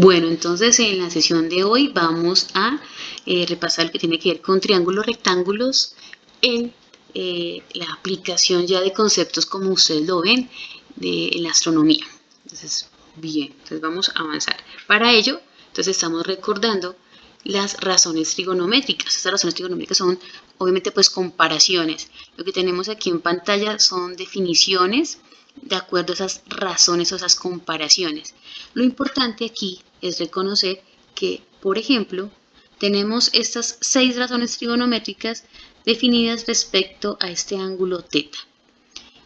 Bueno, entonces en la sesión de hoy vamos a repasar lo que tiene que ver con triángulos rectángulos en la aplicación ya de conceptos como ustedes lo ven en la astronomía. Entonces, bien, entonces vamos a avanzar. Para ello, entonces estamos recordando las razones trigonométricas. Estas razones trigonométricas son obviamente pues comparaciones. Lo que tenemos aquí en pantalla son definiciones de acuerdo a esas razones o esas comparaciones. Lo importante aquí es reconocer que, por ejemplo, tenemos estas 6 razones trigonométricas definidas respecto a este ángulo θ.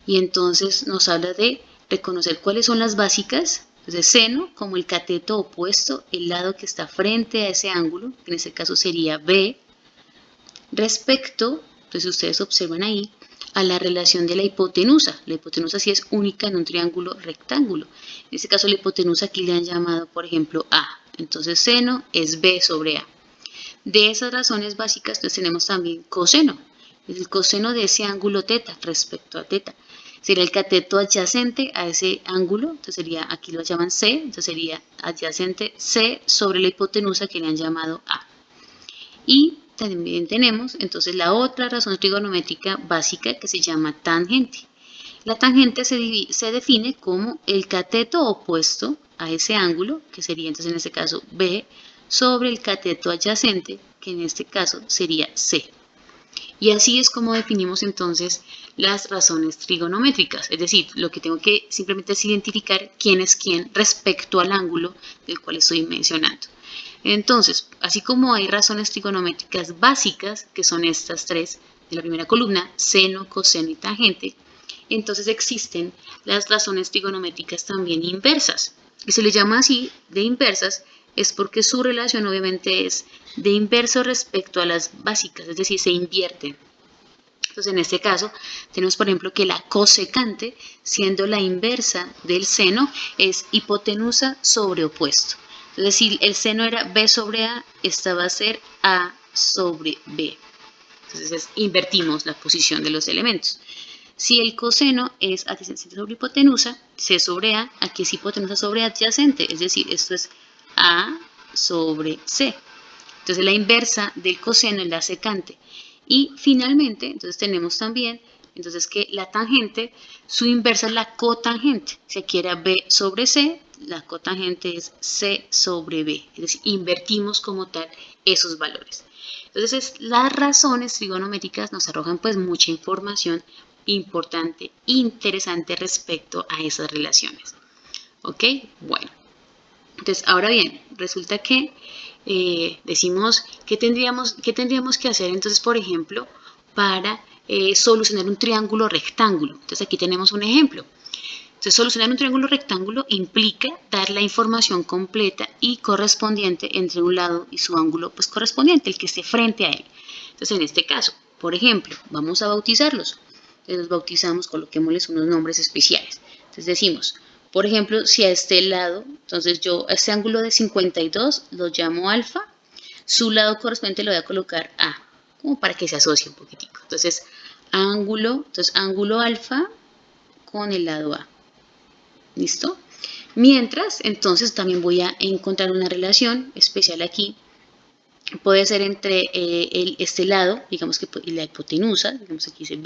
Y entonces nos habla de reconocer cuáles son las básicas. Entonces, seno como el cateto opuesto, el lado que está frente a ese ángulo, que en este caso sería B, respecto, entonces ustedes observan ahí, a la relación de la hipotenusa. La hipotenusa sí es única en un triángulo rectángulo. En este caso la hipotenusa aquí le han llamado, por ejemplo, A. Entonces seno es B sobre A. De esas razones básicas, entonces tenemos también coseno. El coseno de ese ángulo θ respecto a θ. Sería el cateto adyacente a ese ángulo, entonces sería, aquí lo llaman C, entonces sería adyacente C sobre la hipotenusa que le han llamado A. Y también tenemos entonces la otra razón trigonométrica básica que se llama tangente. La tangente se define como el cateto opuesto a ese ángulo, que sería entonces en este caso B, sobre el cateto adyacente, que en este caso sería C. Y así es como definimos entonces las razones trigonométricas, es decir, lo que tengo que simplemente es identificar quién es quién respecto al ángulo del cual estoy mencionando. Entonces, así como hay razones trigonométricas básicas, que son estas tres de la primera columna, seno, coseno y tangente, entonces existen las razones trigonométricas también inversas. Y se les llama así de inversas es porque su relación obviamente es de inverso respecto a las básicas, es decir, se invierten. Entonces, en este caso, tenemos, por ejemplo, que la cosecante, siendo la inversa del seno, es hipotenusa sobre opuesto. Entonces, si el seno era B sobre A, esta va a ser A sobre B. Entonces, invertimos la posición de los elementos. Si el coseno es adyacente sobre hipotenusa, C sobre A, aquí es hipotenusa sobre adyacente, es decir, esto es A sobre C. Entonces, la inversa del coseno es la secante. Y finalmente, entonces tenemos también, entonces que la tangente, su inversa es la cotangente. Si aquí era B sobre C, la cotangente es C sobre B. Es decir, invertimos como tal esos valores. Entonces, las razones trigonométricas nos arrojan pues mucha información importante, interesante respecto a esas relaciones. ¿Ok? Bueno. Entonces, ahora bien, resulta que decimos ¿qué tendríamos que hacer entonces, por ejemplo, para solucionar un triángulo rectángulo? Entonces, aquí tenemos un ejemplo. Entonces, solucionar un triángulo rectángulo implica dar la información completa y correspondiente entre un lado y su ángulo pues, correspondiente, el que esté frente a él. Entonces, en este caso, por ejemplo, vamos a bautizarlos. Entonces, los bautizamos, coloquémosles unos nombres especiales. Entonces, decimos, por ejemplo, si a este lado, entonces yo a este ángulo de 52 lo llamo alfa, su lado correspondiente lo voy a colocar A, como para que se asocie un poquitico. Entonces, ángulo alfa con el lado A. ¿Listo? Mientras, entonces también voy a encontrar una relación especial aquí. Puede ser entre este lado, digamos que la hipotenusa, digamos aquí dice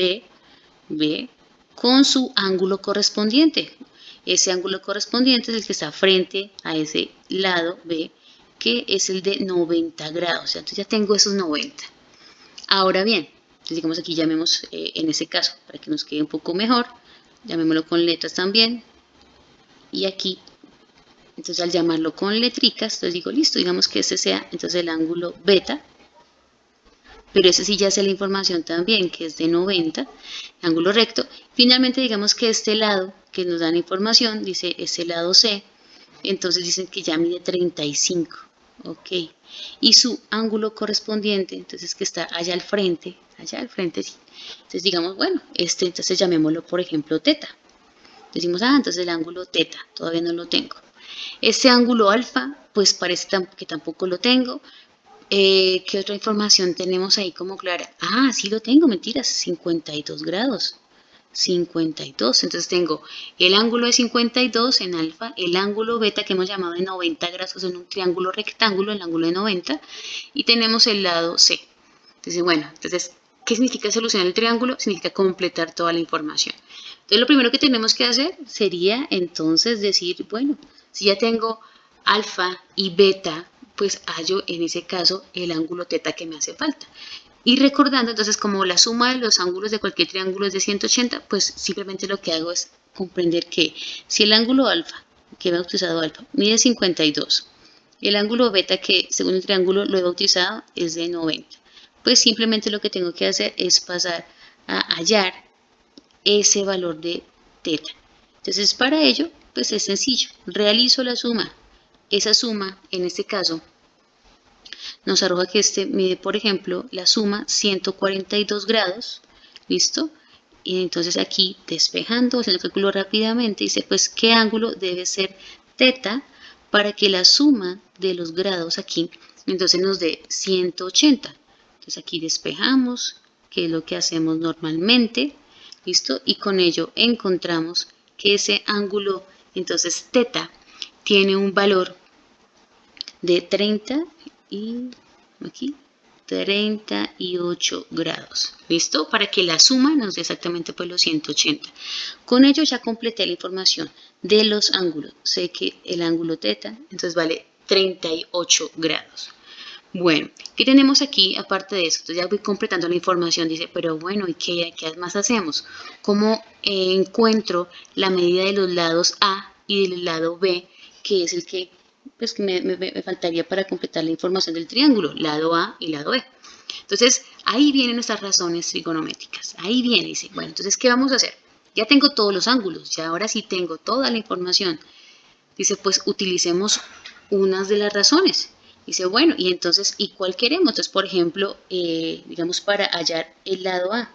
B, con su ángulo correspondiente. Ese ángulo correspondiente es el que está frente a ese lado B, que es el de 90 grados. O sea, entonces ya tengo esos 90. Ahora bien, entonces digamos aquí llamemos en ese caso, para que nos quede un poco mejor, llamémoslo con letras también. Y aquí, entonces al llamarlo con letricas, entonces digo, listo, digamos que este sea entonces el ángulo beta, pero ese sí ya sé la información también, que es de 90, ángulo recto. Finalmente digamos que este lado que nos dan información, dice ese lado C, entonces dicen que ya mide 35, ok. Y su ángulo correspondiente, entonces que está allá al frente sí. Entonces digamos, bueno, entonces llamémoslo por ejemplo θ. Decimos, entonces el ángulo θ, todavía no lo tengo. Este ángulo alfa, pues parece que tampoco lo tengo. ¿Qué otra información tenemos ahí como clara? Sí lo tengo, mentiras, 52 grados. 52. Entonces tengo el ángulo de 52 en alfa, el ángulo beta que hemos llamado de 90 grados en un triángulo rectángulo, el ángulo de 90, y tenemos el lado C. Entonces, bueno, ¿qué significa solucionar el triángulo? Significa completar toda la información. Entonces, lo primero que tenemos que hacer sería entonces decir, bueno, si ya tengo alfa y beta, pues hallo en ese caso el ángulo teta que me hace falta. Y recordando, entonces, como la suma de los ángulos de cualquier triángulo es de 180, pues simplemente lo que hago es comprender que si el ángulo alfa, que he bautizado alfa, mide 52, y el ángulo beta, que según el triángulo lo he bautizado, es de 90, pues simplemente lo que tengo que hacer es pasar a hallar ese valor de teta. Entonces, para ello, pues es sencillo, realizo la suma. Esa suma, en este caso, nos arroja que este mide, por ejemplo, la suma 142 grados, ¿listo? Y entonces aquí, despejando, haciendo el cálculo rápidamente, dice, pues, ¿qué ángulo debe ser teta para que la suma de los grados aquí, entonces nos dé 180? Entonces aquí despejamos, que es lo que hacemos normalmente, ¿listo? Y con ello encontramos que ese ángulo, entonces teta, tiene un valor de 38 grados. ¿Listo? Para que la suma nos dé exactamente pues los 180. Con ello ya completé la información de los ángulos. Sé que el ángulo teta, entonces vale 38 grados. Bueno, ¿qué tenemos aquí aparte de eso? Entonces ya voy completando la información. Dice, pero bueno, ¿y qué más hacemos? ¿Cómo encuentro la medida de los lados A y del lado B, que es el que pues me faltaría para completar la información del triángulo, lado A y lado B? Entonces, ahí vienen nuestras razones trigonométricas. Ahí viene, dice, bueno, entonces, ¿qué vamos a hacer? Ya tengo todos los ángulos, ya ahora sí tengo toda la información. Dice, pues utilicemos unas de las razones. Dice, bueno, y entonces, ¿y cuál queremos? Entonces, por ejemplo, digamos, para hallar el lado A.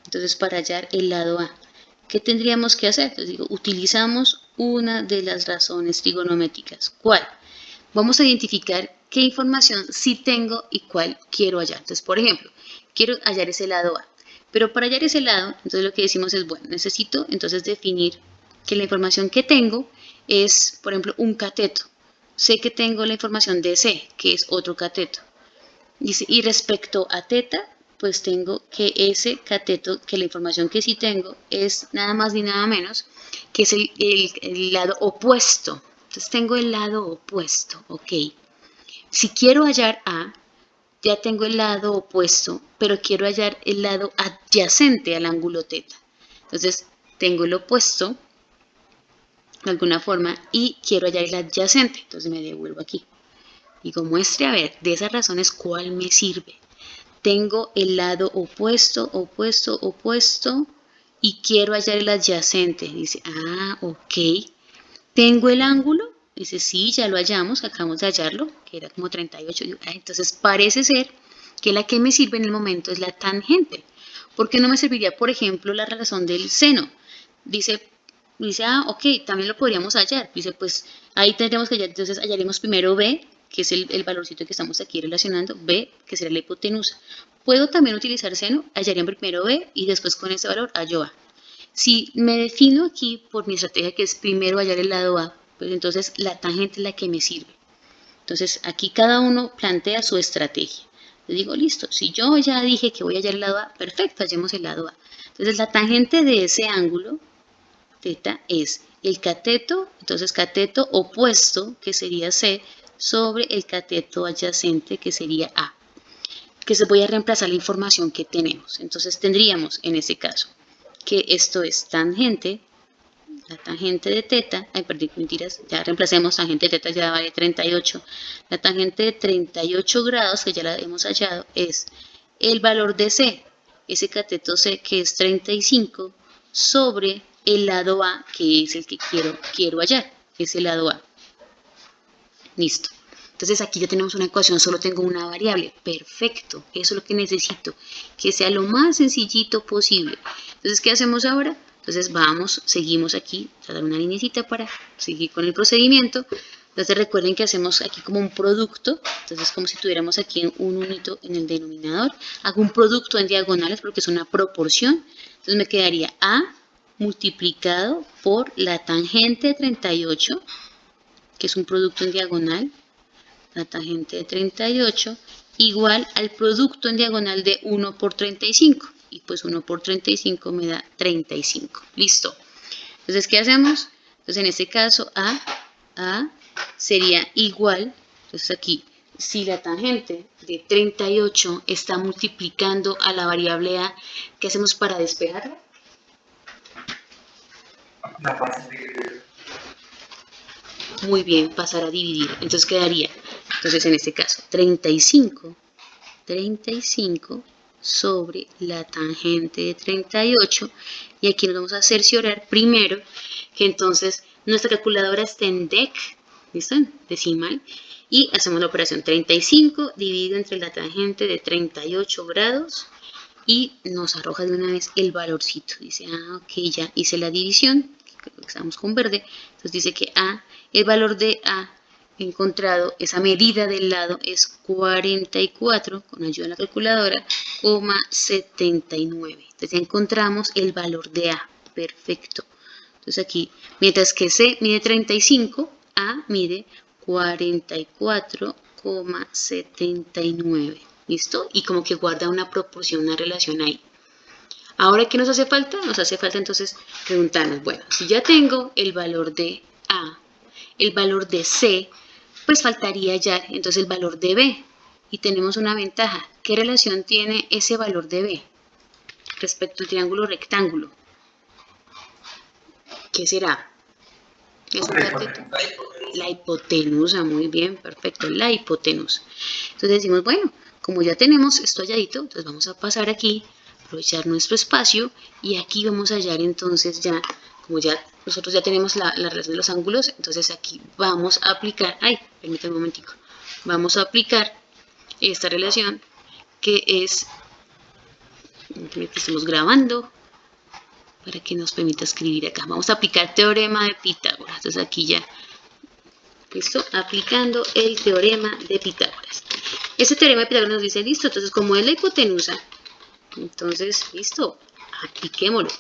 Entonces, para hallar el lado A, ¿qué tendríamos que hacer? Entonces, digo, utilizamos una de las razones trigonométricas. ¿Cuál? Vamos a identificar qué información sí tengo y cuál quiero hallar. Entonces, por ejemplo, quiero hallar ese lado A. Pero para hallar ese lado, entonces lo que decimos es, bueno, necesito entonces definir que la información que tengo es, por ejemplo, un cateto. Sé que tengo la información de C, que es otro cateto. Y respecto a teta, pues tengo que ese cateto, que la información que sí tengo es nada más ni nada menos que es el lado opuesto. Entonces tengo el lado opuesto, ok. Si quiero hallar A, ya tengo el lado opuesto, pero quiero hallar el lado adyacente al ángulo teta. Entonces tengo el opuesto, de alguna forma, y quiero hallar el adyacente. Entonces me devuelvo aquí. Digo, muestre a ver, de esas razones, ¿cuál me sirve? Tengo el lado opuesto, opuesto, opuesto, y quiero hallar el adyacente. Dice, ok. ¿Tengo el ángulo? Dice, sí, ya lo hallamos, acabamos de hallarlo, que era como 38. Entonces parece ser que la que me sirve en el momento es la tangente. ¿Por qué no me serviría, por ejemplo, la razón del seno? Dice, ok, también lo podríamos hallar. Dice, pues ahí tendríamos que hallar, entonces hallaremos primero B, que es el valorcito que estamos aquí relacionando, B, que será la hipotenusa. Puedo también utilizar seno, hallaría primero B y después con ese valor hallo A. Si me defino aquí por mi estrategia, que es primero hallar el lado A, pues entonces la tangente es la que me sirve. Entonces aquí cada uno plantea su estrategia. Le digo, listo, si yo ya dije que voy a hallar el lado A, perfecto, hallemos el lado A. Entonces la tangente de ese ángulo, teta, es el cateto, entonces cateto opuesto, que sería C, sobre el cateto adyacente, que sería A. Que se voy a reemplazar la información que tenemos. Entonces tendríamos en ese caso que esto es tangente, la tangente de teta, perdí, mentiras, ya reemplacemos, tangente de teta ya vale 38, la tangente de 38 grados, que ya la hemos hallado, es el valor de C, ese cateto C que es 35, sobre el lado A, que es el que quiero hallar, ese lado A. Listo. Entonces aquí ya tenemos una ecuación, solo tengo una variable. Perfecto, eso es lo que necesito, que sea lo más sencillito posible. Entonces, ¿qué hacemos ahora? Entonces seguimos aquí, a dar una linecita para seguir con el procedimiento. Entonces recuerden que hacemos aquí como un producto, entonces como si tuviéramos aquí un unito en el denominador. Hago un producto en diagonales porque es una proporción, entonces me quedaría A multiplicado por la tangente de 38, que es un producto en diagonal, la tangente de 38, igual al producto en diagonal de 1 por 35. Y pues 1 por 35 me da 35. Listo. Entonces, ¿qué hacemos? Entonces, en este caso, A sería igual, entonces aquí, si la tangente de 38 está multiplicando a la variable A, ¿qué hacemos para despejarla? Muy bien, pasar a dividir. Entonces quedaría, entonces en este caso, 35 sobre la tangente de 38. Y aquí nos vamos a cerciorar primero que entonces nuestra calculadora esté en DEC, ¿listo? Decimal. Y hacemos la operación 35 dividido entre la tangente de 38 grados y nos arroja de una vez el valorcito. Dice, ok, ya hice la división, creo que estamos con verde. Entonces dice que el valor de A encontrado, esa medida del lado es 44, con ayuda de la calculadora, 79. Entonces ya encontramos el valor de A. Perfecto. Entonces aquí, mientras que C mide 35, A mide 44,79. ¿Listo? Y como que guarda una proporción, una relación ahí. Ahora, ¿qué nos hace falta? Nos hace falta entonces preguntarnos, bueno, si ya tengo el valor de A, el valor de C, pues faltaría hallar entonces el valor de B. Y tenemos una ventaja. ¿Qué relación tiene ese valor de B respecto al triángulo rectángulo? ¿Qué será? Es un cateto. La hipotenusa, muy bien, perfecto, la hipotenusa. Entonces decimos, bueno, como ya tenemos esto halladito, entonces vamos a pasar aquí, aprovechar nuestro espacio y aquí vamos a hallar entonces ya, como ya nosotros ya tenemos la relación de los ángulos, entonces aquí vamos a aplicar, permítanme un momentico, vamos a aplicar esta relación que es, que estamos grabando, para que nos permita escribir acá. Vamos a aplicar teorema de Pitágoras. Entonces aquí ya, listo, aplicando el teorema de Pitágoras. Ese teorema de Pitágoras nos dice, listo, entonces como es la hipotenusa, entonces, listo, apliquémoslo.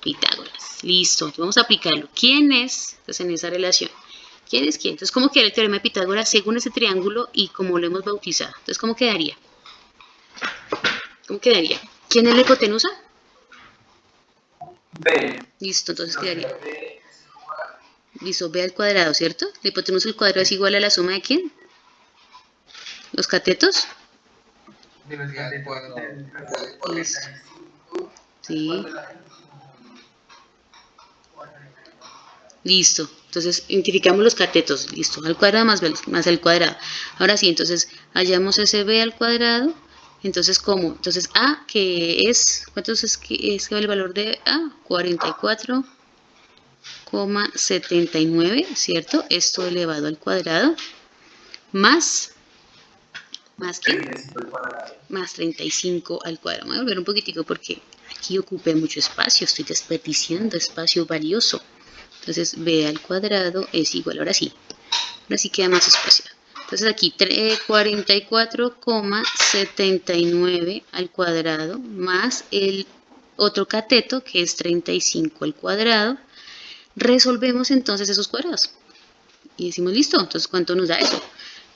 Pitágoras, listo, vamos a aplicarlo. ¿Quién es? Entonces en esa relación, ¿quién es quién? Entonces, ¿cómo queda el teorema de Pitágoras según ese triángulo y como lo hemos bautizado? Entonces, ¿cómo quedaría? ¿Cómo quedaría? ¿Quién es la hipotenusa? B. Listo, entonces quedaría. Listo, B al cuadrado, ¿cierto? La hipotenusa al cuadrado es igual a la suma de ¿quién? ¿Los catetos? Listo. Sí. Listo. Entonces, identificamos los catetos. Listo. Al cuadrado más al cuadrado. Ahora sí, entonces, hallamos ese B al cuadrado. Entonces, ¿cómo? Entonces, A, que es, ¿cuántos es que el valor de A? 44,79, ¿cierto? Esto elevado al cuadrado. ¿Más qué? Más 35 al cuadrado. Voy a volver un poquitico porque aquí ocupé mucho espacio. Estoy desperdiciando espacio valioso. Entonces, B al cuadrado es igual, ahora sí queda más espacio. Entonces aquí 44,79 al cuadrado más el otro cateto que es 35 al cuadrado. Resolvemos entonces esos cuadrados y decimos listo, entonces ¿cuánto nos da eso?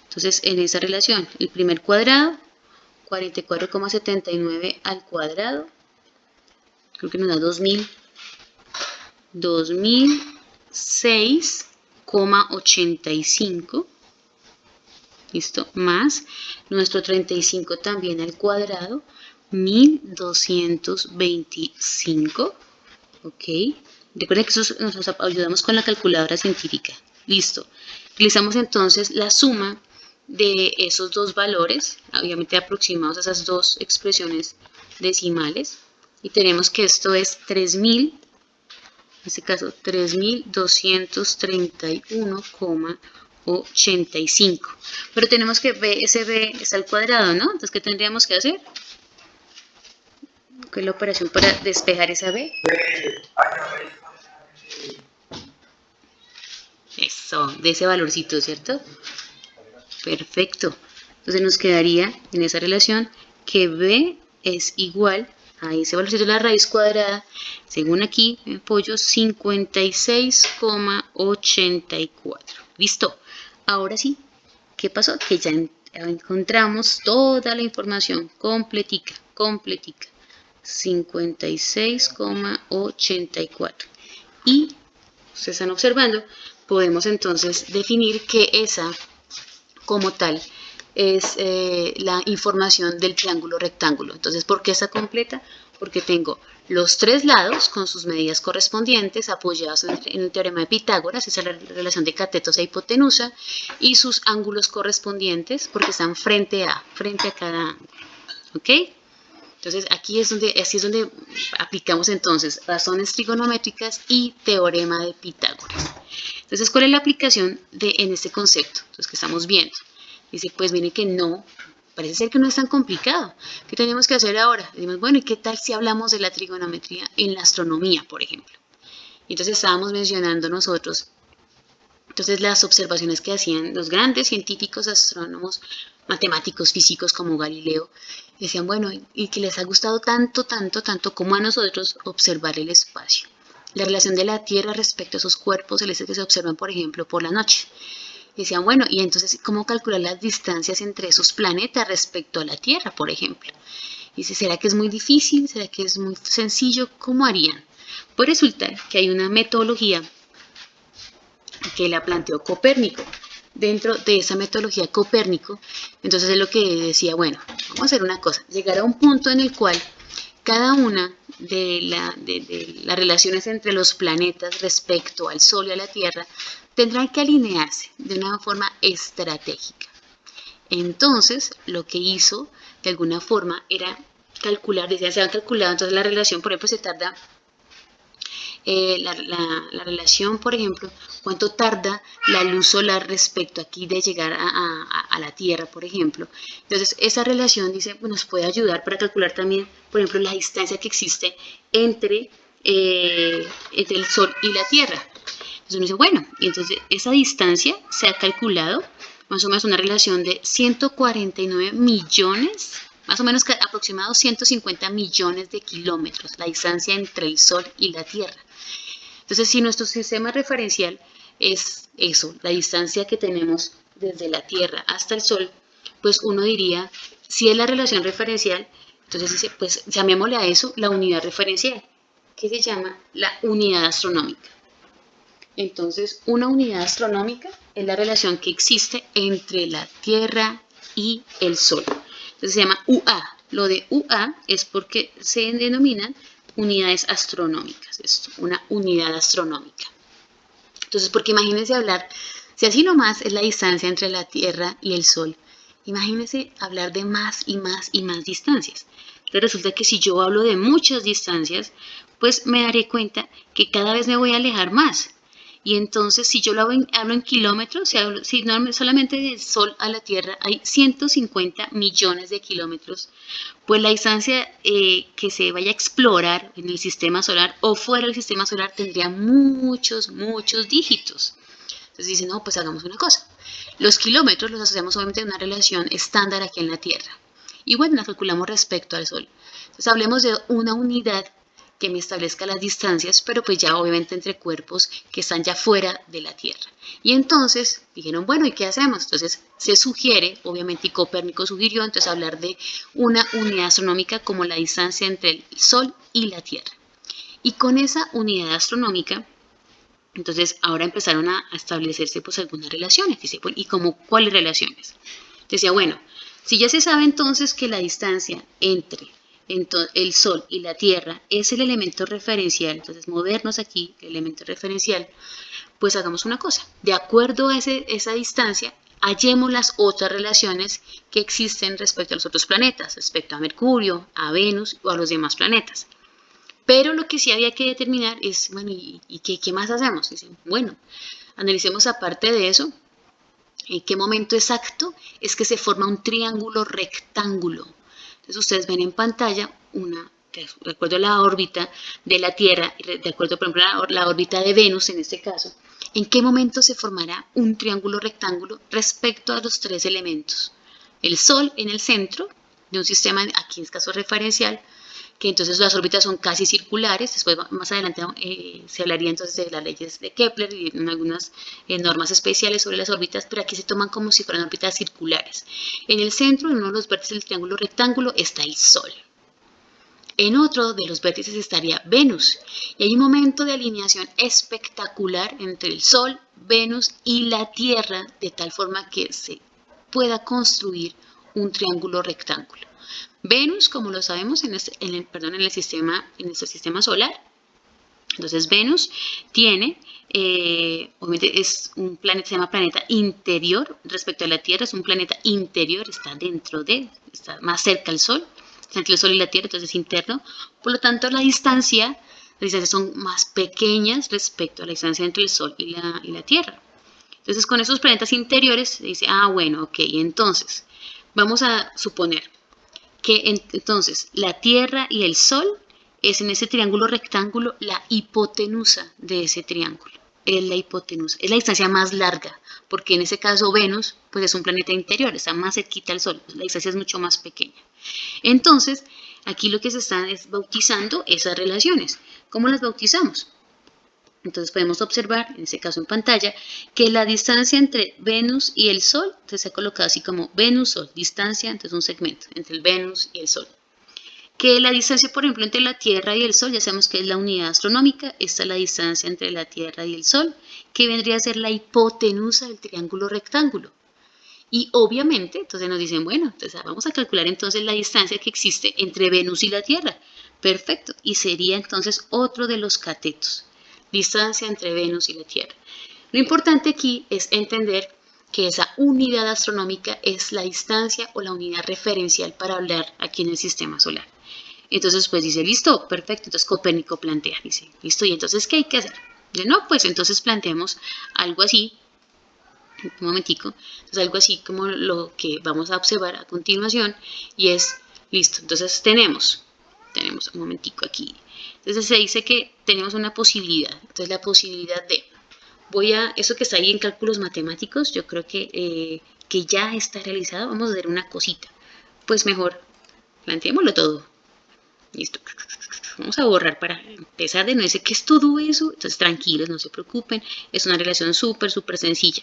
Entonces en esa relación, el primer cuadrado, 44,79 al cuadrado, creo que nos da 2006,85, listo, más nuestro 35 también al cuadrado, 1225, ok. Recuerden que eso nos ayudamos con la calculadora científica, listo. Utilizamos entonces la suma de esos dos valores, obviamente aproximados a esas dos expresiones decimales, y tenemos que esto es 3000, en este caso 3231,85. Pero tenemos que ese B es al cuadrado, ¿no? Entonces, ¿qué tendríamos que hacer? ¿Qué es la operación para despejar esa B? Eso, de ese valorcito, ¿cierto? Perfecto. Entonces nos quedaría en esa relación que B es igual a ese valorcito de la raíz cuadrada, según aquí me apoyo, 56,84. ¿Listo? Ahora sí, ¿qué pasó? Que ya encontramos toda la información completica. 56,84. Y ustedes están observando, podemos entonces definir que esa como tal es la información del triángulo rectángulo. Entonces, ¿por qué está completa? Porque tengo los tres lados con sus medidas correspondientes apoyados en el teorema de Pitágoras, esa es la relación de catetos e hipotenusa, y sus ángulos correspondientes porque están frente a cada ángulo. ¿Ok? Entonces, así es donde aplicamos entonces razones trigonométricas y teorema de Pitágoras. Entonces, ¿cuál es la aplicación en este concepto? Entonces, que estamos viendo. Dice, pues miren que no, parece ser que no es tan complicado. ¿Qué tenemos que hacer ahora? Decimos, bueno, ¿y qué tal si hablamos de la trigonometría en la astronomía, por ejemplo? Y entonces estábamos mencionando nosotros, entonces las observaciones que hacían los grandes científicos, astrónomos, matemáticos, físicos como Galileo, decían, bueno, y que les ha gustado tanto como a nosotros observar el espacio. La relación de la Tierra respecto a esos cuerpos celestes que se observan, por ejemplo, por la noche. Decían, bueno, y entonces, ¿cómo calcular las distancias entre esos planetas respecto a la Tierra, por ejemplo? Dice, ¿será que es muy difícil? ¿Será que es muy sencillo? ¿Cómo harían? Pues resulta que hay una metodología que la planteó Copérnico. Dentro de esa metodología Copérnico, entonces es lo que decía, bueno, vamos a hacer una cosa, llegar a un punto en el cual cada una de las relaciones entre los planetas respecto al Sol y a la Tierra tendrán que alinearse de una forma estratégica. Entonces, lo que hizo de alguna forma era calcular, decía, se han calculado, entonces la relación, por ejemplo, se tarda la relación, por ejemplo, cuánto tarda la luz solar respecto aquí de llegar a la Tierra, por ejemplo. Entonces, esa relación dice, nos puede ayudar para calcular también, por ejemplo, la distancia que existe entre el Sol y la Tierra. Entonces uno dice, bueno, y entonces esa distancia se ha calculado más o menos una relación de 149 millones, más o menos aproximado 150 millones de kilómetros, la distancia entre el Sol y la Tierra. Entonces, si nuestro sistema referencial es eso, la distancia que tenemos desde la Tierra hasta el Sol, pues uno diría, si es la relación referencial, entonces dice, pues llamémosle a eso la unidad referencial, que se llama la unidad astronómica. Entonces, una unidad astronómica es la relación que existe entre la Tierra y el Sol. Entonces se llama UA. Lo de UA es porque se denominan unidades astronómicas. Es una unidad astronómica. Entonces, porque imagínense hablar, si así nomás es la distancia entre la Tierra y el Sol, imagínense hablar de más y más y más distancias. Entonces resulta que si yo hablo de muchas distancias, pues me daré cuenta que cada vez me voy a alejar más. Y entonces, si yo hablo en kilómetros, si no solamente del Sol a la Tierra hay 150 millones de kilómetros, pues la distancia que se vaya a explorar en el sistema solar o fuera del sistema solar tendría muchos dígitos. Entonces dicen, no, pues hagamos una cosa. Los kilómetros los asociamos obviamente a una relación estándar aquí en la Tierra. Y bueno, la calculamos respecto al Sol. Entonces hablemos de una unidad que me establezca las distancias, pero pues ya obviamente entre cuerpos que están ya fuera de la Tierra. Y entonces dijeron, bueno, ¿y qué hacemos? Entonces se sugiere, obviamente, y Copérnico sugirió, entonces hablar de una unidad astronómica como la distancia entre el Sol y la Tierra. Y con esa unidad astronómica, entonces ahora empezaron a establecerse pues algunas relaciones. Dice, bueno, ¿y cuáles relaciones? Decía, bueno, si ya se sabe entonces que la distancia entre el Sol y la Tierra es el elemento referencial, entonces movernos aquí, el elemento referencial, pues hagamos una cosa, de acuerdo a esa distancia, hallemos las otras relaciones que existen respecto a los otros planetas, respecto a Mercurio, a Venus o a los demás planetas. Pero lo que sí había que determinar es, bueno, ¿y qué más hacemos? Dicen, bueno, analicemos aparte de eso, en qué momento exacto es que se forma un triángulo rectángulo. Entonces ustedes ven en pantalla de acuerdo a la órbita de la Tierra, de acuerdo por ejemplo a la órbita de Venus en este caso, ¿En qué momento se formará un triángulo rectángulo respecto a los tres elementos? El Sol en el centro de un sistema, aquí en este caso referencial, que entonces las órbitas son casi circulares. Después, más adelante, se hablaría entonces de las leyes de Kepler y en algunas normas especiales sobre las órbitas, pero aquí se toman como si fueran órbitas circulares. En el centro, en uno de los vértices del triángulo rectángulo, está el Sol. En otro de los vértices estaría Venus. Y hay un momento de alineación espectacular entre el Sol, Venus y la Tierra, de tal forma que se pueda construir un triángulo rectángulo. Venus, como lo sabemos, en nuestro sistema solar. Entonces Venus tiene, obviamente es un planeta, se llama planeta interior respecto a la Tierra, es un planeta interior, está está más cerca al Sol, está entre el Sol y la Tierra, entonces es interno. Por lo tanto, las distancias son más pequeñas respecto a la distancia entre el Sol y la Tierra. Entonces, con esos planetas interiores se dice, bueno, ok, entonces vamos a suponer que entonces la Tierra y el Sol es en ese triángulo rectángulo la hipotenusa de ese triángulo. Es la hipotenusa, es la distancia más larga, porque en ese caso Venus pues es un planeta interior, está más cerquita al Sol, la distancia es mucho más pequeña. Entonces, aquí lo que se están es bautizando esas relaciones. ¿Cómo las bautizamos? Entonces podemos observar, en este caso en pantalla, que la distancia entre Venus y el Sol, entonces se ha colocado así como Venus-Sol, distancia, entonces un segmento entre el Venus y el Sol. Que la distancia, por ejemplo, entre la Tierra y el Sol, ya sabemos que es la unidad astronómica, esta es la distancia entre la Tierra y el Sol, que vendría a ser la hipotenusa del triángulo rectángulo. Y obviamente, entonces nos dicen, bueno, entonces vamos a calcular entonces la distancia que existe entre Venus y la Tierra. Perfecto, y sería entonces otro de los catetos. Distancia entre Venus y la Tierra. Lo importante aquí es entender que esa unidad astronómica es la distancia o la unidad referencial para hablar aquí en el sistema solar. Entonces, pues dice, listo, perfecto. Entonces Copérnico plantea, dice, listo, ¿y entonces qué hay que hacer? Dice, no, pues entonces planteemos algo así, un momentico, entonces algo así como lo que vamos a observar a continuación, y es, listo, entonces tenemos un momentico aquí. Entonces se dice que tenemos una posibilidad, entonces la posibilidad de, eso que está ahí en cálculos matemáticos, yo creo que ya está realizado, vamos a hacer una cosita, pues mejor, planteémoslo todo, listo, vamos a borrar para empezar de nuevo, dice que es todo eso, entonces tranquilos, no se preocupen, es una relación súper sencilla.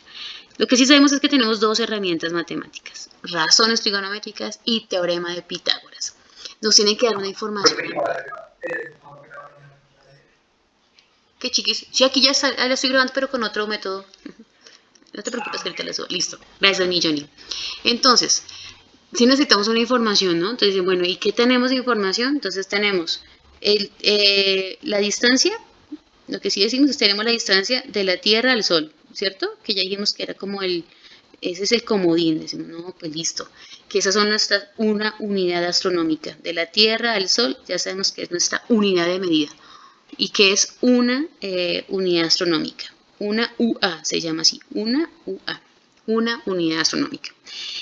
Lo que sí sabemos es que tenemos dos herramientas matemáticas, razones trigonométricas y teorema de Pitágoras. Nos tienen que dar una información. ¿Qué chiquis? Sí, aquí ya estoy grabando, pero con otro método. No te preocupes que ahorita lo subo. Listo. Gracias, mi Johnny. Entonces, si necesitamos una información, ¿no? Entonces, bueno, ¿y qué tenemos de información? Entonces tenemos la distancia, lo que sí decimos es tenemos la distancia de la Tierra al Sol, ¿cierto? Que ya dijimos que era como ese es el comodín, decimos, no, pues listo, que esas son una unidad astronómica, de la Tierra al Sol, ya sabemos que es nuestra unidad de medida, y que es una unidad astronómica, una UA se llama así, una UA, una unidad astronómica.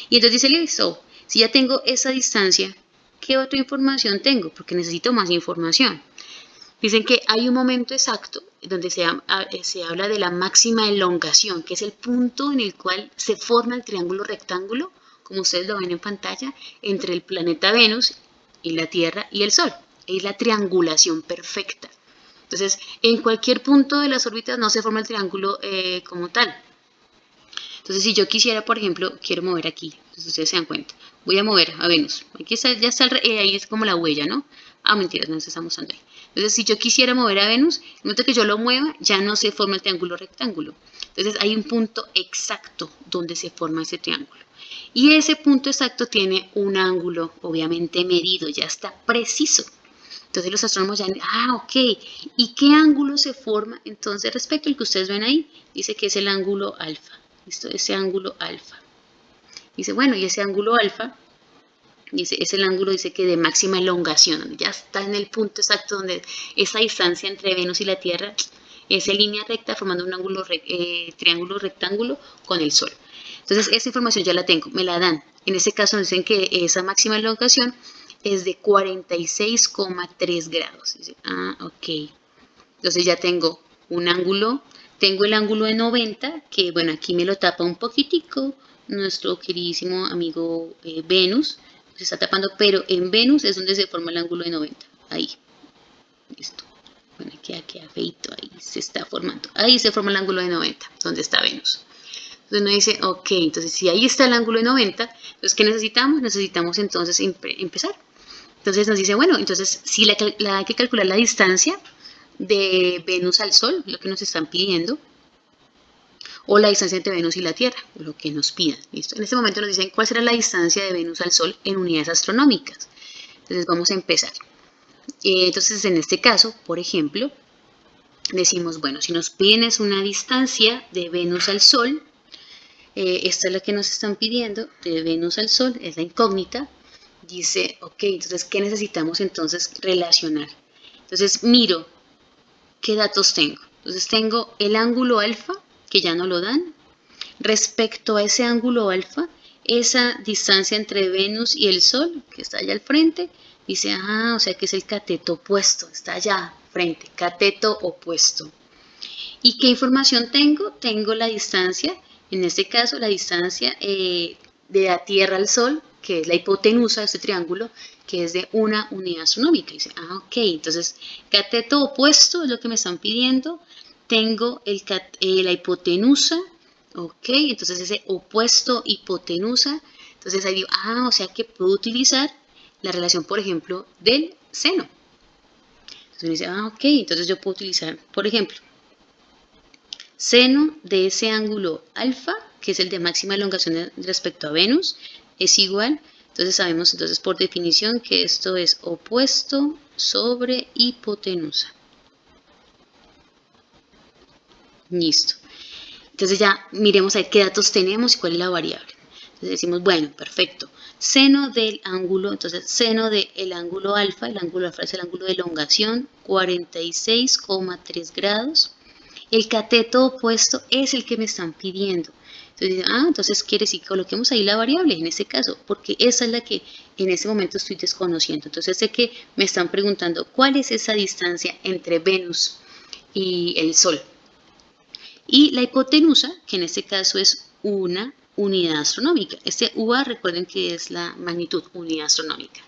Y entonces dice, listo, si ya tengo esa distancia, ¿qué otra información tengo? Porque necesito más información. Dicen que hay un momento exacto donde se habla de la máxima elongación, que es el punto en el cual se forma el triángulo rectángulo, como ustedes lo ven en pantalla, entre el planeta Venus y la Tierra y el Sol. Es la triangulación perfecta. Entonces, en cualquier punto de las órbitas no se forma el triángulo como tal. Entonces, si yo quisiera, por ejemplo, quiero mover aquí, entonces ustedes se dan cuenta, voy a mover a Venus. Aquí está, ya está, ahí es como la huella, ¿no? Mentiras, no se está mostrando ahí. Entonces, si yo quisiera mover a Venus, en el momento que yo lo mueva, ya no se forma el triángulo rectángulo. Entonces, hay un punto exacto donde se forma ese triángulo. Y ese punto exacto tiene un ángulo, obviamente medido, ya está preciso. Entonces los astrónomos ya, ok, ¿y qué ángulo se forma? Entonces respecto al que ustedes ven ahí, dice que es el ángulo alfa, ¿listo? Ese ángulo alfa. Dice, bueno, y ese ángulo alfa, dice, es el ángulo, dice que de máxima elongación, donde ya está en el punto exacto donde esa distancia entre Venus y la Tierra es en línea recta formando un ángulo triángulo rectángulo con el Sol. Entonces esa información ya la tengo, me la dan. En este caso dicen que esa máxima elongación es de 46,3 grados. Ok. Entonces ya tengo un ángulo Tengo el ángulo de 90, que bueno, aquí me lo tapa un poquitico nuestro queridísimo amigo Venus, se está tapando, pero en Venus es donde se forma el ángulo de 90, ahí, listo. Bueno, queda feito, ahí se está formando, ahí se forma el ángulo de 90, donde está Venus. Entonces uno dice, ok, entonces si ahí está el ángulo de 90, entonces ¿qué necesitamos? Necesitamos entonces empezar. Entonces nos dice, bueno, entonces si hay que calcular la distancia de Venus al Sol, lo que nos están pidiendo, o la distancia entre Venus y la Tierra, lo que nos pidan. ¿Listo? En este momento nos dicen cuál será la distancia de Venus al Sol en unidades astronómicas. Entonces vamos a empezar. Entonces en este caso, por ejemplo, decimos, bueno, si nos piden es una distancia de Venus al Sol, esta es la que nos están pidiendo, de Venus al Sol, es la incógnita. Dice, ok, entonces, ¿qué necesitamos entonces relacionar? Entonces miro qué datos tengo. Entonces tengo el ángulo alfa, que ya no lo dan. Respecto a ese ángulo alfa, esa distancia entre Venus y el Sol, que está allá al frente, dice, o sea que es el cateto opuesto, está allá frente, cateto opuesto. ¿Y qué información tengo? Tengo la distancia, en este caso la distancia de la Tierra al Sol, que es la hipotenusa de este triángulo, que es de una unidad astronómica. Dice, ok, entonces cateto opuesto es lo que me están pidiendo. Tengo la hipotenusa, ok, entonces ese opuesto hipotenusa. Entonces ahí digo, o sea que puedo utilizar la relación, por ejemplo, del seno. Entonces uno dice, ok, entonces yo puedo utilizar, por ejemplo, seno de ese ángulo alfa, que es el de máxima elongación respecto a Venus, es igual. Entonces sabemos entonces por definición que esto es opuesto sobre hipotenusa. Listo. Entonces ya miremos a ver qué datos tenemos y cuál es la variable. Entonces decimos, bueno, perfecto. Seno del ángulo, entonces seno del ángulo alfa, el ángulo alfa es el ángulo de elongación, 46,3 grados. El cateto opuesto es el que me están pidiendo. Entonces, entonces quiere decir que coloquemos ahí la variable en este caso, porque esa es la que en este momento estoy desconociendo. Entonces sé que me están preguntando cuál es esa distancia entre Venus y el Sol. Y la hipotenusa, que en este caso es una unidad astronómica. Este UA, recuerden que es la magnitud, unidad astronómica.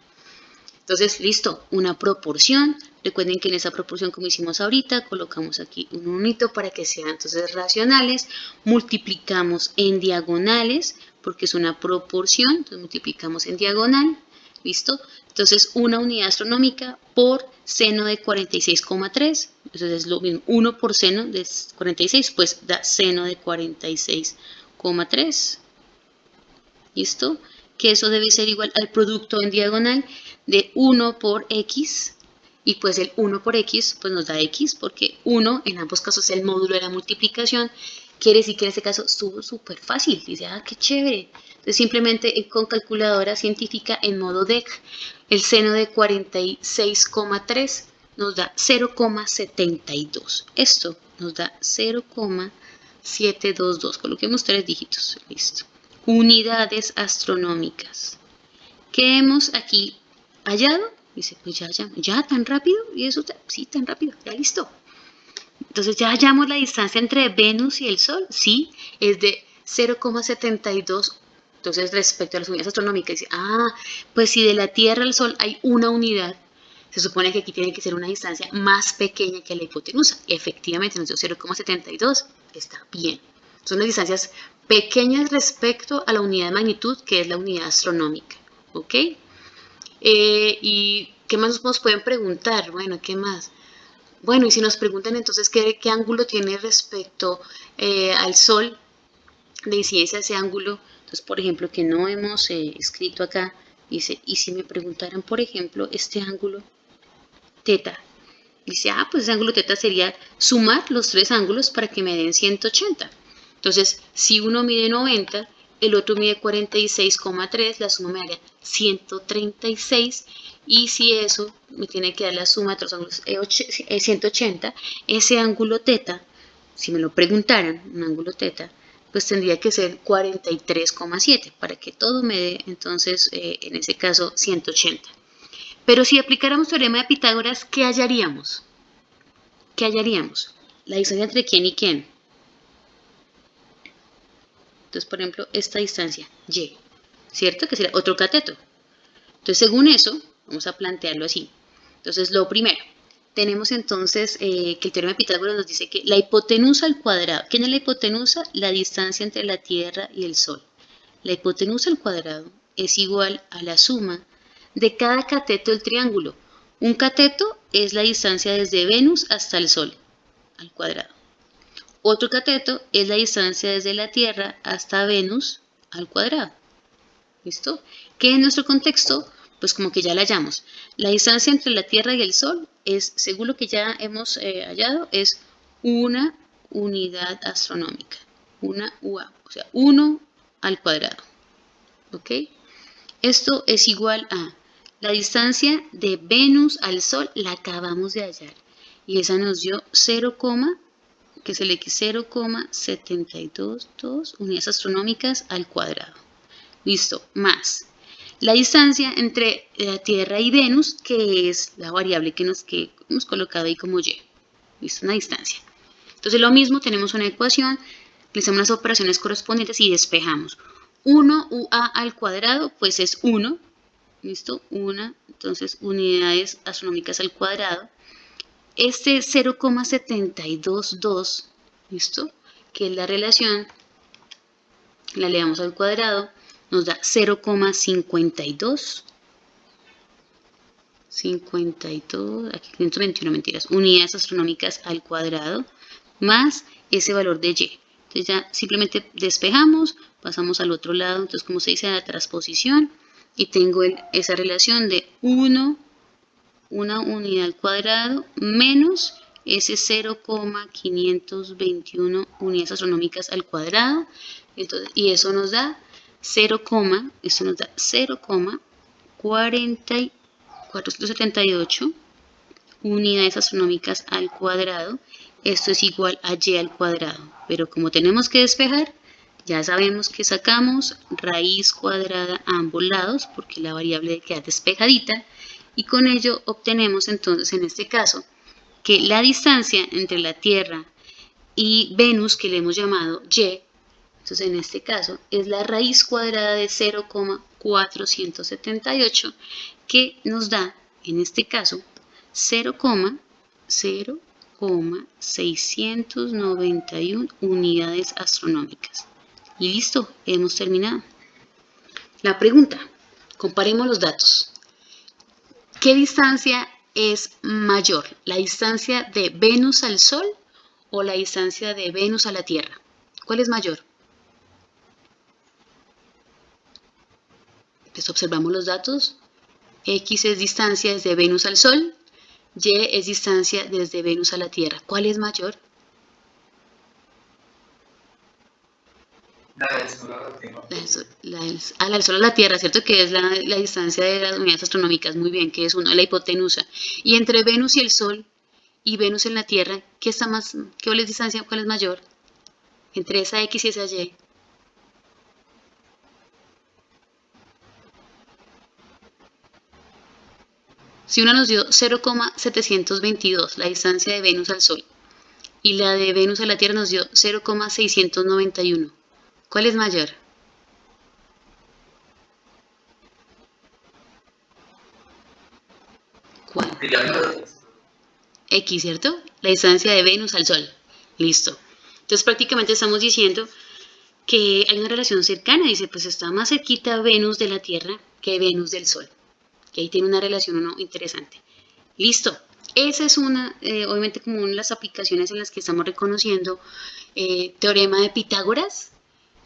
Entonces, listo, una proporción. Recuerden que en esa proporción, como hicimos ahorita, colocamos aquí un unito para que sean entonces racionales. Multiplicamos en diagonales, porque es una proporción. Entonces, multiplicamos en diagonal. ¿Listo? Entonces, una unidad astronómica por seno de 46,3. Entonces, es lo mismo. 1 por seno de 46, pues da seno de 46,3. ¿Listo? Que eso debe ser igual al producto en diagonal de 1 por x, y pues el 1 por x pues nos da x, porque 1 en ambos casos es el módulo de la multiplicación. Quiere decir que en este caso estuvo súper fácil. Dice, qué chévere. Entonces simplemente con calculadora científica en modo DEC, el seno de 46,3 nos da 0,72. Esto nos da 0,722. Coloquemos 3 dígitos. Listo. Unidades astronómicas. ¿Qué hemos aquí hallado? Dice, pues ya tan rápido. ¿Y eso? Sí, tan rápido, ya listo. Entonces ya hallamos la distancia entre Venus y el Sol. Sí, es de 0,72. Entonces respecto a las unidades astronómicas, dice, pues si de la Tierra al Sol hay una unidad, se supone que aquí tiene que ser una distancia más pequeña que la hipotenusa. Efectivamente, nos dio 0,72. Está bien. Son las distancias pequeñas respecto a la unidad de magnitud, que es la unidad astronómica. ¿Ok? ¿Y qué más nos pueden preguntar? Bueno, ¿qué más? Bueno, y si nos preguntan entonces qué ángulo tiene respecto al Sol de incidencia ese ángulo, entonces por ejemplo que no hemos escrito acá, dice, y si me preguntaran por ejemplo este ángulo teta, dice, pues ese ángulo teta sería sumar los tres ángulos para que me den 180. Entonces, si uno mide 90, el otro mide 46,3, la suma me daría 136, y si eso me tiene que dar la suma de los ángulos 180, ese ángulo teta, si me lo preguntaran, un ángulo teta, pues tendría que ser 43,7 para que todo me dé, entonces, en ese caso, 180. Pero si aplicáramos teorema de Pitágoras, ¿qué hallaríamos? ¿Qué hallaríamos? La distancia entre quién y quién. Entonces, por ejemplo, esta distancia, y, ¿cierto? Que será otro cateto. Entonces, según eso, vamos a plantearlo así. Entonces, lo primero, tenemos entonces que el teorema de Pitágoras nos dice que la hipotenusa al cuadrado, ¿quién es la hipotenusa? La distancia entre la Tierra y el Sol. La hipotenusa al cuadrado es igual a la suma de cada cateto del triángulo. Un cateto es la distancia desde Venus hasta el Sol, al cuadrado. Otro cateto es la distancia desde la Tierra hasta Venus, al cuadrado. ¿Listo? Que en nuestro contexto, pues como que ya la hallamos. La distancia entre la Tierra y el Sol es, según lo que ya hemos hallado, es una unidad astronómica. Una UA, o sea, 1 al cuadrado. ¿Ok? Esto es igual a la distancia de Venus al Sol, la acabamos de hallar. Y esa nos dio 0, que es el X 0,722 unidades astronómicas al cuadrado. Listo, más la distancia entre la Tierra y Venus, que es la variable que hemos colocado ahí como y. Listo, una distancia. Entonces lo mismo, tenemos una ecuación, realizamos las operaciones correspondientes y despejamos. 1 UA al cuadrado, pues es 1. ¿Listo? 1, entonces unidades astronómicas al cuadrado. Este 0,722, ¿listo? Que es la relación, la elevamos al cuadrado, nos da 0,52. 52, aquí 521, mentiras, unidades astronómicas al cuadrado, más ese valor de y. Entonces ya simplemente despejamos, pasamos al otro lado, entonces como se dice la transposición, y tengo esa relación de 1, una unidad al cuadrado, menos ese 0,521 unidades astronómicas al cuadrado, entonces, y eso nos da 0,478 unidades astronómicas al cuadrado. Esto es igual a y al cuadrado, pero como tenemos que despejar, ya sabemos que sacamos raíz cuadrada a ambos lados, porque la variable queda despejadita, y con ello obtenemos entonces en este caso que la distancia entre la Tierra y Venus, que le hemos llamado y, entonces en este caso es la raíz cuadrada de 0,478, que nos da en este caso 0,691 unidades astronómicas. Y listo, hemos terminado. La pregunta, comparemos los datos. ¿Qué distancia es mayor? ¿La distancia de Venus al Sol o la distancia de Venus a la Tierra? ¿Cuál es mayor? Entonces observamos los datos. X es distancia desde Venus al Sol, Y es distancia desde Venus a la Tierra. ¿Cuál es mayor? La del Sol a la Tierra. La del Sol a la Tierra, ¿cierto? Que es la distancia de las unidades astronómicas, muy bien, que es uno, la hipotenusa. Y entre Venus y el Sol y Venus en la Tierra, ¿qué es distancia? ¿Cuál es mayor? Entre esa X y esa Y. Si una nos dio 0,722, la distancia de Venus al Sol, y la de Venus a la Tierra nos dio 0,691, ¿cuál es mayor? ¿Cuál? X, ¿cierto? La distancia de Venus al Sol. Listo. Entonces prácticamente estamos diciendo que hay una relación cercana. Dice, pues está más cerquita Venus de la Tierra que Venus del Sol. Que ahí tiene una relación ¿no? interesante. Listo. Esa es obviamente como una de las aplicaciones en las que estamos reconociendo teorema de Pitágoras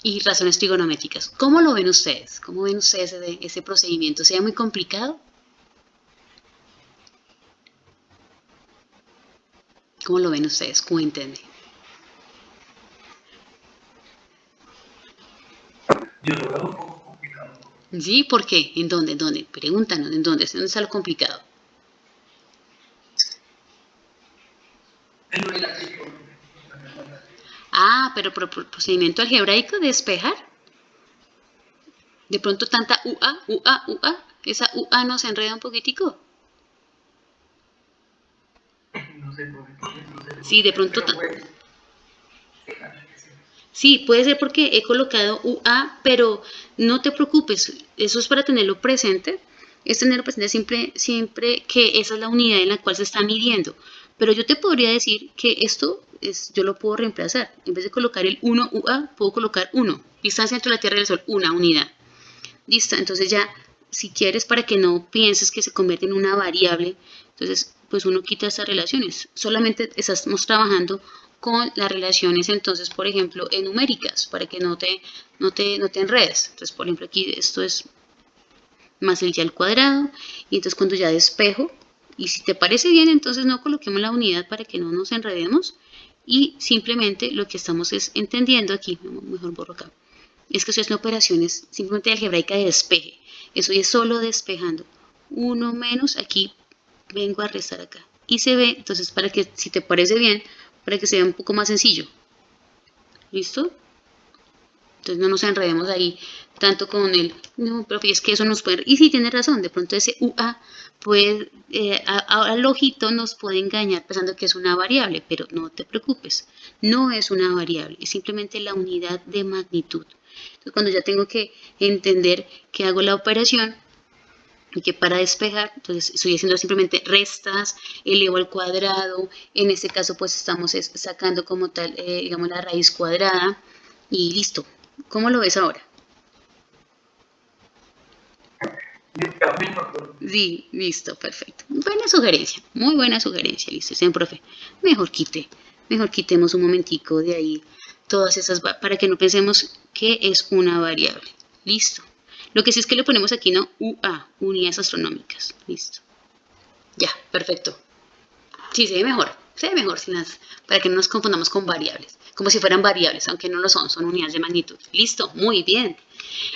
y razones trigonométricas. ¿Cómo lo ven ustedes? ¿Cómo ven ustedes ese procedimiento? ¿Sea muy complicado? ¿Cómo lo ven ustedes? Cuéntenme. Yo lo veo un poco complicado. ¿Sí? ¿Por qué? ¿En dónde? ¿En dónde? Pregúntanos, ¿en dónde? ¿Dónde está lo complicado? En lo relativo. Ah, pero por procedimiento algebraico de despejar. De pronto tanta UA, esa UA nos enreda un poquitico. No sé por qué. Sí, de pronto. Pero pues, sí. Sí, puede ser porque he colocado UA, pero no te preocupes, eso es para tenerlo presente. Es tenerlo presente siempre que esa es la unidad en la cual se está midiendo. Pero yo te podría decir que esto yo lo puedo reemplazar. En vez de colocar el 1 UA, puedo colocar 1. Distancia entre la Tierra y el Sol, una unidad. Listo, entonces ya, si quieres, para que no pienses que se convierte en una variable, entonces pues uno quita estas relaciones. Solamente estamos trabajando con las relaciones, entonces, por ejemplo, en numéricas, para que no te enredes. Entonces, por ejemplo, aquí esto es más el y al cuadrado, y entonces cuando ya despejo, y si te parece bien, entonces no coloquemos la unidad para que no nos enredemos, y simplemente lo que estamos es entendiendo aquí, mejor borro acá, es que estoy haciendo operaciones simplemente algebraica de despeje. Eso es solo despejando. 1 menos, aquí vengo a restar acá. Y se ve, entonces, para que, si te parece bien, para que se vea un poco más sencillo. ¿Listo? Entonces no nos enredemos ahí tanto con el, no, profe, es que eso nos puede, y sí, tiene razón, de pronto ese UA puede, al ojito nos puede engañar pensando que es una variable, pero no te preocupes, no es una variable, es simplemente la unidad de magnitud. Entonces cuando ya tengo que entender que hago la operación, y que para despejar, entonces estoy haciendo simplemente restas, elevo al cuadrado, en este caso pues estamos sacando como tal, digamos la raíz cuadrada, y listo. ¿Cómo lo ves ahora? Sí, listo, perfecto. Buena sugerencia, muy buena sugerencia, listo, señor profe. Mejor quitemos un momentico de ahí todas esas, para que no pensemos que es una variable. Listo. Lo que sí es que le ponemos aquí, ¿no? UA, unidades astronómicas. Listo. Ya, perfecto. Sí, se ve mejor para que no nos confundamos con variables, como si fueran variables, aunque no lo son, son unidades de magnitud. Listo, muy bien.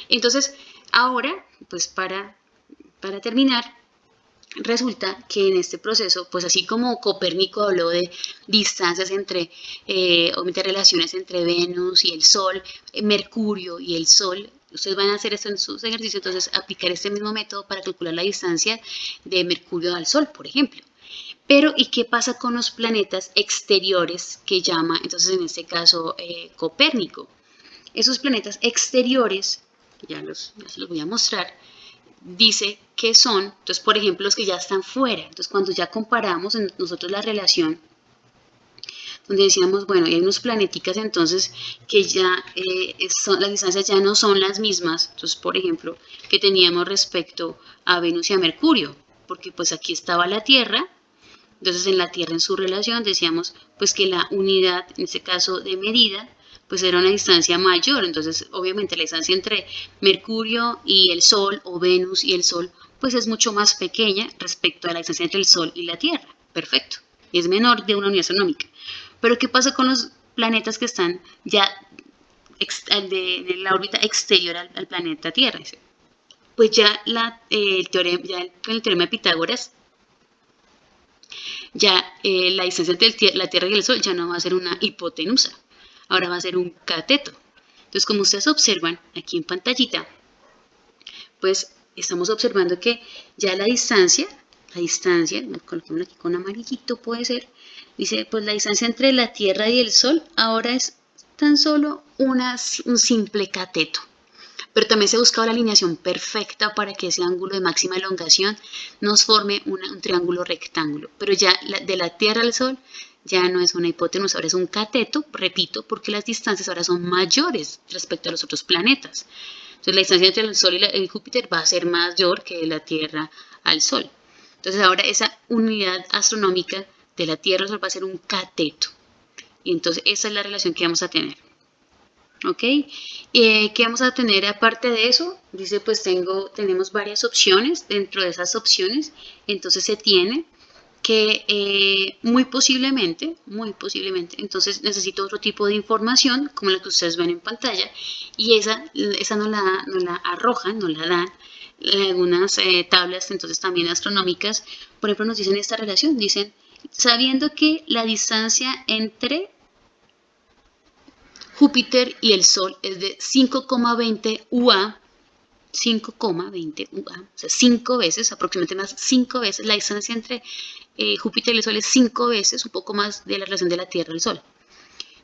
Entonces, ahora, pues para terminar, resulta que en este proceso, pues así como Copérnico habló de distancias obviamente relaciones entre Venus y el Sol, Mercurio y el Sol, ustedes van a hacer esto en sus ejercicios, entonces aplicar este mismo método para calcular la distancia de Mercurio al Sol, por ejemplo. Pero, ¿y qué pasa con los planetas exteriores que llama, entonces en este caso, Copérnico? Esos planetas exteriores, que ya se los voy a mostrar, dice que son, entonces por ejemplo los que ya están fuera, entonces cuando ya comparamos nosotros la relación, donde decíamos, bueno, hay unos planeticas entonces que ya las distancias ya no son las mismas, entonces por ejemplo que teníamos respecto a Venus y a Mercurio, porque pues aquí estaba la Tierra, entonces en la Tierra en su relación decíamos pues que la unidad, en este caso de medida, pues era una distancia mayor, entonces obviamente la distancia entre Mercurio y el Sol o Venus y el Sol pues es mucho más pequeña respecto a la distancia entre el Sol y la Tierra, perfecto, es menor de una unidad astronómica. Pero ¿qué pasa con los planetas que están ya de la órbita exterior al planeta Tierra? Pues ya, con el teorema de Pitágoras, ya la distancia entre la Tierra y el Sol ya no va a ser una hipotenusa, ahora va a ser un cateto. Entonces, como ustedes observan aquí en pantallita, pues estamos observando que ya la distancia, coloquémoslo aquí con amarillito puede ser, dice, pues la distancia entre la Tierra y el Sol ahora es tan solo un simple cateto. Pero también se ha buscado la alineación perfecta para que ese ángulo de máxima elongación nos forme un triángulo rectángulo. Pero ya de la Tierra al Sol ya no es una hipotenusa, ahora es un cateto, repito, porque las distancias ahora son mayores respecto a los otros planetas. Entonces la distancia entre el Sol y el Júpiter va a ser mayor que de la Tierra al Sol. Entonces ahora esa unidad astronómica de la Tierra al Sol va a ser un cateto. Y entonces esa es la relación que vamos a tener. ¿Ok? ¿Qué vamos a tener aparte de eso? Dice, pues tenemos varias opciones. Dentro de esas opciones, entonces se tiene que muy posiblemente, entonces necesito otro tipo de información, como la que ustedes ven en pantalla, y esa nos la arrojan, nos la dan algunas tablas, entonces también astronómicas. Por ejemplo, nos dicen esta relación, dicen, sabiendo que la distancia entre Júpiter y el Sol es de 5,20 UA, 5,20 UA, o sea, 5 veces, aproximadamente más 5 veces, la distancia entre Júpiter y el Sol es 5 veces, un poco más de la relación de la Tierra al Sol.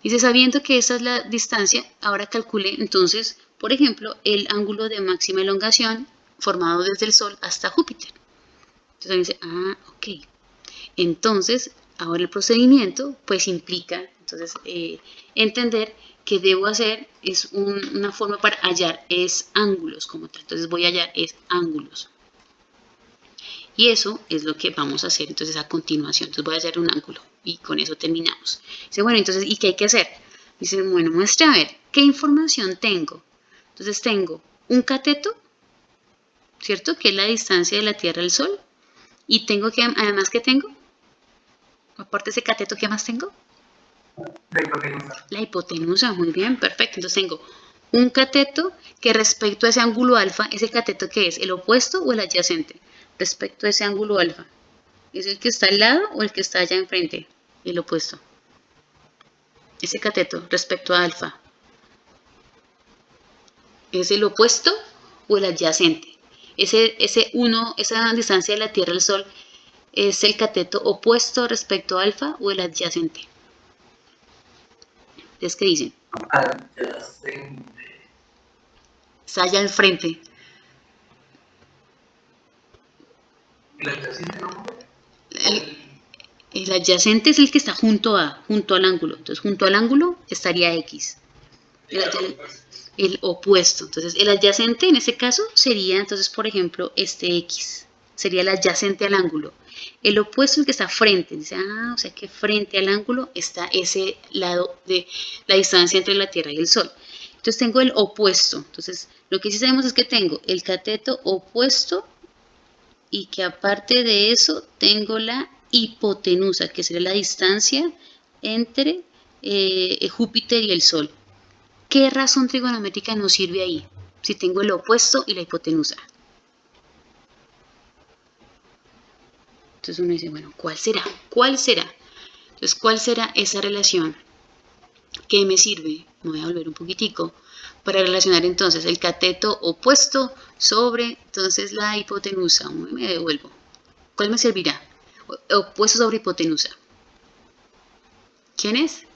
Dice, sabiendo que esa es la distancia, ahora calcule entonces, por ejemplo, el ángulo de máxima elongación formado desde el Sol hasta Júpiter. Entonces dice, ok. Entonces, ahora el procedimiento pues implica entonces entender que debo hacer es una forma para hallar es ángulos como tal. Entonces voy a hallar es ángulos. Y eso es lo que vamos a hacer entonces a continuación. Entonces voy a hallar un ángulo y con eso terminamos. Dice, bueno, entonces, ¿y qué hay que hacer? Dice, bueno, muestre a ver, ¿qué información tengo? Entonces tengo un cateto, ¿cierto? Que es la distancia de la Tierra al Sol. Y tengo que, además, ¿qué tengo? Aparte de ese cateto, ¿qué más tengo? La hipotenusa. La hipotenusa, muy bien, perfecto. Entonces tengo un cateto que respecto a ese ángulo alfa, ¿ese cateto qué es? ¿El opuesto o el adyacente? Respecto a ese ángulo alfa. ¿Es el que está al lado o el que está allá enfrente? El opuesto. Ese cateto respecto a alfa. ¿Es el opuesto o el adyacente? Esa distancia de la Tierra al Sol, ¿es el cateto opuesto respecto a alfa o el adyacente? ¿Ustedes qué dicen? Adyacente. Está allá al frente. ¿El adyacente no? El adyacente es el que está junto al ángulo. Entonces, junto al ángulo estaría X. El opuesto. Entonces, el adyacente en ese caso sería, entonces, por ejemplo, este X. Sería el adyacente al ángulo. El opuesto es el que está frente. Dice, o sea que frente al ángulo está ese lado de la distancia entre la Tierra y el Sol. Entonces, tengo el opuesto. Entonces, lo que sí sabemos es que tengo el cateto opuesto y que aparte de eso tengo la hipotenusa, que sería la distancia entre Júpiter y el Sol. ¿Qué razón trigonométrica nos sirve ahí? Si tengo el opuesto y la hipotenusa. Entonces uno dice, bueno, ¿cuál será? ¿Cuál será? Entonces, ¿cuál será esa relación que me sirve? Me voy a volver un poquitico para relacionar entonces el cateto opuesto sobre entonces la hipotenusa. Me devuelvo. ¿Cuál me servirá? Opuesto sobre hipotenusa. ¿Quién es?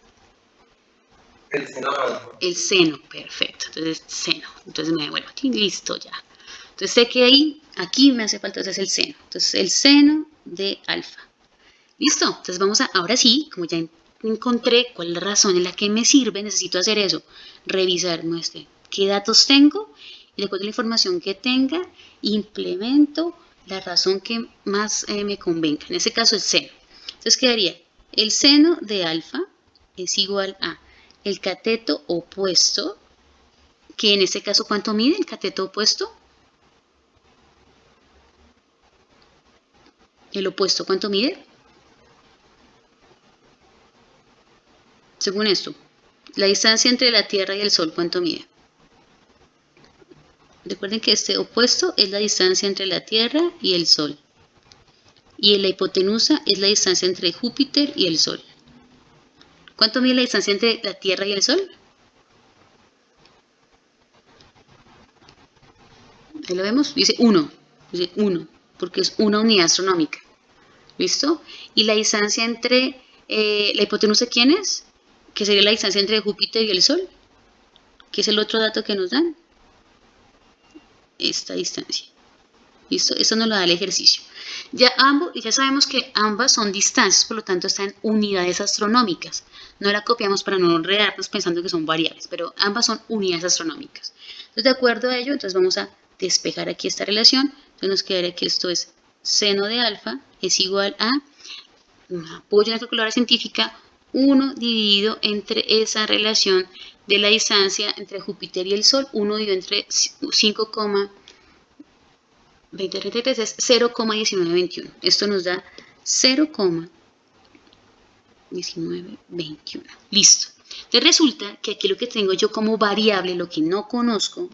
El seno. El seno, perfecto. Entonces, seno. Entonces me devuelvo aquí, listo ya. Entonces sé que ahí, aquí me hace falta entonces el seno. Entonces el seno de alfa. Listo. Entonces vamos a, ahora sí, como ya encontré cuál es la razón en la que me sirve, necesito hacer eso. Revisar, muestre qué datos tengo y de acuerdo a la información que tenga, implemento la razón que más me convenga. En este caso el seno. Entonces quedaría el seno de alfa es igual a el cateto opuesto, que en este caso, ¿cuánto mide el cateto opuesto? El opuesto, ¿cuánto mide? Según esto, la distancia entre la Tierra y el Sol, ¿cuánto mide? Recuerden que este opuesto es la distancia entre la Tierra y el Sol. Y la hipotenusa es la distancia entre Júpiter y el Sol. ¿Cuánto mide la distancia entre la Tierra y el Sol? Ahí lo vemos, dice 1. Dice 1, porque es una unidad astronómica. ¿Listo? Y la distancia entre la hipotenusa, ¿quién es? Que sería la distancia entre Júpiter y el Sol, que es el otro dato que nos dan. Esta distancia. ¿Listo? Eso nos lo da el ejercicio. Ya sabemos que ambas son distancias, por lo tanto están en unidades astronómicas. No la copiamos para no enredarnos pensando que son variables, pero ambas son unidades astronómicas. Entonces, de acuerdo a ello, entonces vamos a despejar aquí esta relación. Entonces nos quedaría que esto es seno de alfa es igual a, apoyo en la calculadora científica, 1 dividido entre esa relación de la distancia entre Júpiter y el Sol, 1 dividido entre 5,2033 es 0,1921. Esto nos da 0,1921. Listo. Entonces resulta que aquí lo que tengo yo como variable, lo que no conozco,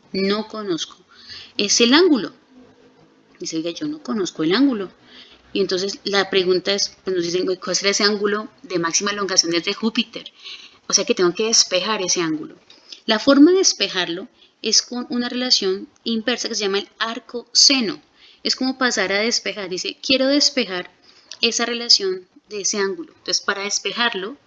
es el ángulo. Dice, oiga, yo no conozco el ángulo. Y entonces la pregunta es, pues nos dicen, ¿cuál será ese ángulo de máxima elongación desde Júpiter? O sea que tengo que despejar ese ángulo. La forma de despejarlo es con una relación inversa que se llama el arco seno. Es como pasar a despejar. Dice, quiero despejar esa relación de ese ángulo. Entonces, para despejarlo,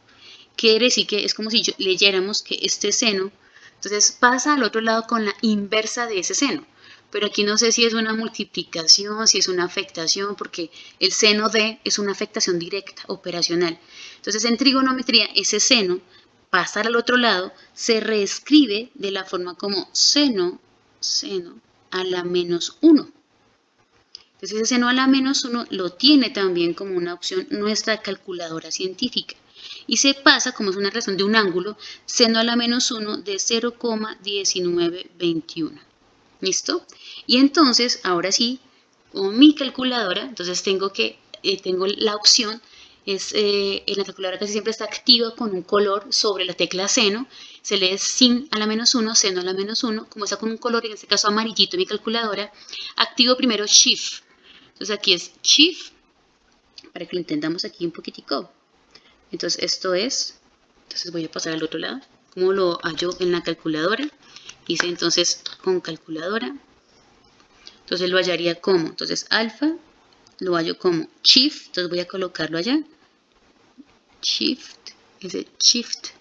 Quiere decir que es como si leyéramos que este seno, entonces pasa al otro lado con la inversa de ese seno. Pero aquí no sé si es una multiplicación, si es una afectación, porque el seno de es una afectación directa, operacional. Entonces en trigonometría ese seno, pasar al otro lado, se reescribe de la forma como seno a la menos 1. Entonces ese seno a la menos 1 lo tiene también como una opción nuestra calculadora científica. Y se pasa, como es una relación de un ángulo, seno a la menos 1 de 0,1921. ¿Listo? Y entonces, ahora sí, con mi calculadora, entonces tengo la opción, en la calculadora casi siempre está activa con un color sobre la tecla seno, se lee sin a la menos 1, seno a la menos 1, como está con un color, en este caso amarillito en mi calculadora, activo primero Shift. Entonces aquí es Shift, para que lo entendamos aquí un poquitico. Entonces esto es, entonces voy a pasar al otro lado, como lo hallo en la calculadora. Hice entonces con calculadora, entonces lo hallaría como, entonces alfa, lo hallo como shift, entonces voy a colocarlo allá, shift, ese shift,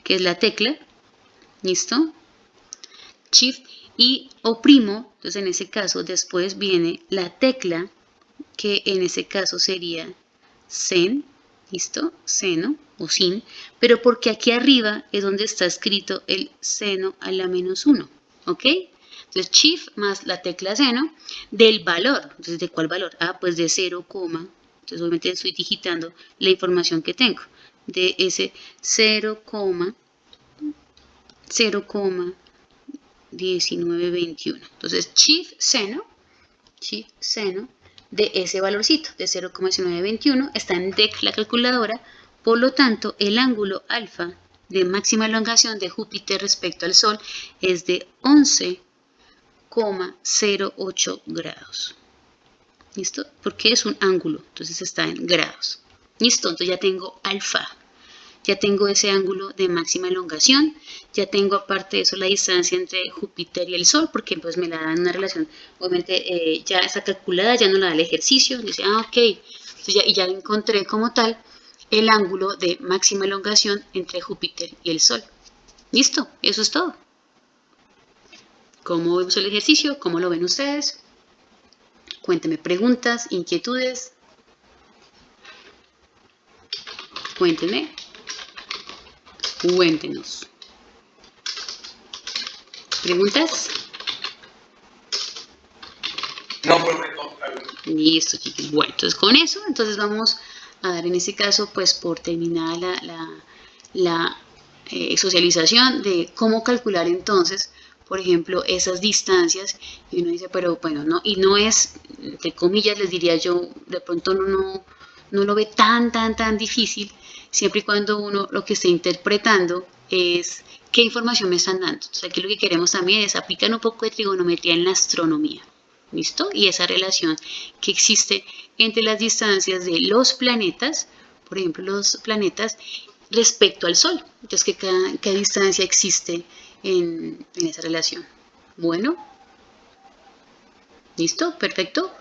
que es la tecla, listo, shift, y oprimo, entonces en ese caso después viene la tecla, que en ese caso sería sen, listo, seno o sin, pero porque aquí arriba es donde está escrito el seno a la menos 1, ¿ok? Entonces shift más la tecla seno del valor. Entonces, ¿de cuál valor? Ah, pues de 0, entonces obviamente estoy digitando la información que tengo de ese 0,1921. Entonces shift seno de ese valorcito de 0,1921 está en la calculadora, por lo tanto el ángulo alfa de máxima elongación de Júpiter respecto al Sol es de 11,08 grados. ¿Listo? Porque es un ángulo, entonces está en grados. ¿Listo? Entonces ya tengo alfa. Ya tengo ese ángulo de máxima elongación, ya tengo aparte de eso la distancia entre Júpiter y el Sol, porque pues me la dan una relación, obviamente ya está calculada, ya no la da el ejercicio, dice, ok, entonces ya encontré como tal el ángulo de máxima elongación entre Júpiter y el Sol. Listo, eso es todo. ¿Cómo vemos el ejercicio? ¿Cómo lo ven ustedes? Cuéntenme preguntas, inquietudes. Cuéntenme. Cuéntenos. ¿Preguntas? No, prometo. Listo, chicos. Bueno, entonces con eso, entonces vamos a dar en este caso, pues por terminada la socialización de cómo calcular entonces, por ejemplo, esas distancias. Y uno dice, pero bueno, no, y no es, entre comillas, les diría yo, de pronto no lo ve tan difícil, siempre y cuando uno lo que esté interpretando es qué información me están dando. Entonces aquí lo que queremos también es aplicar un poco de trigonometría en la astronomía. ¿Listo? Y esa relación que existe entre las distancias de los planetas, por ejemplo, los planetas respecto al Sol. Entonces, ¿qué distancia existe en esa relación? Bueno, ¿listo? Perfecto.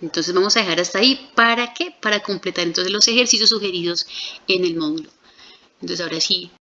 Entonces vamos a dejar hasta ahí. ¿Para qué? Para completar entonces los ejercicios sugeridos en el módulo. Entonces ahora sí,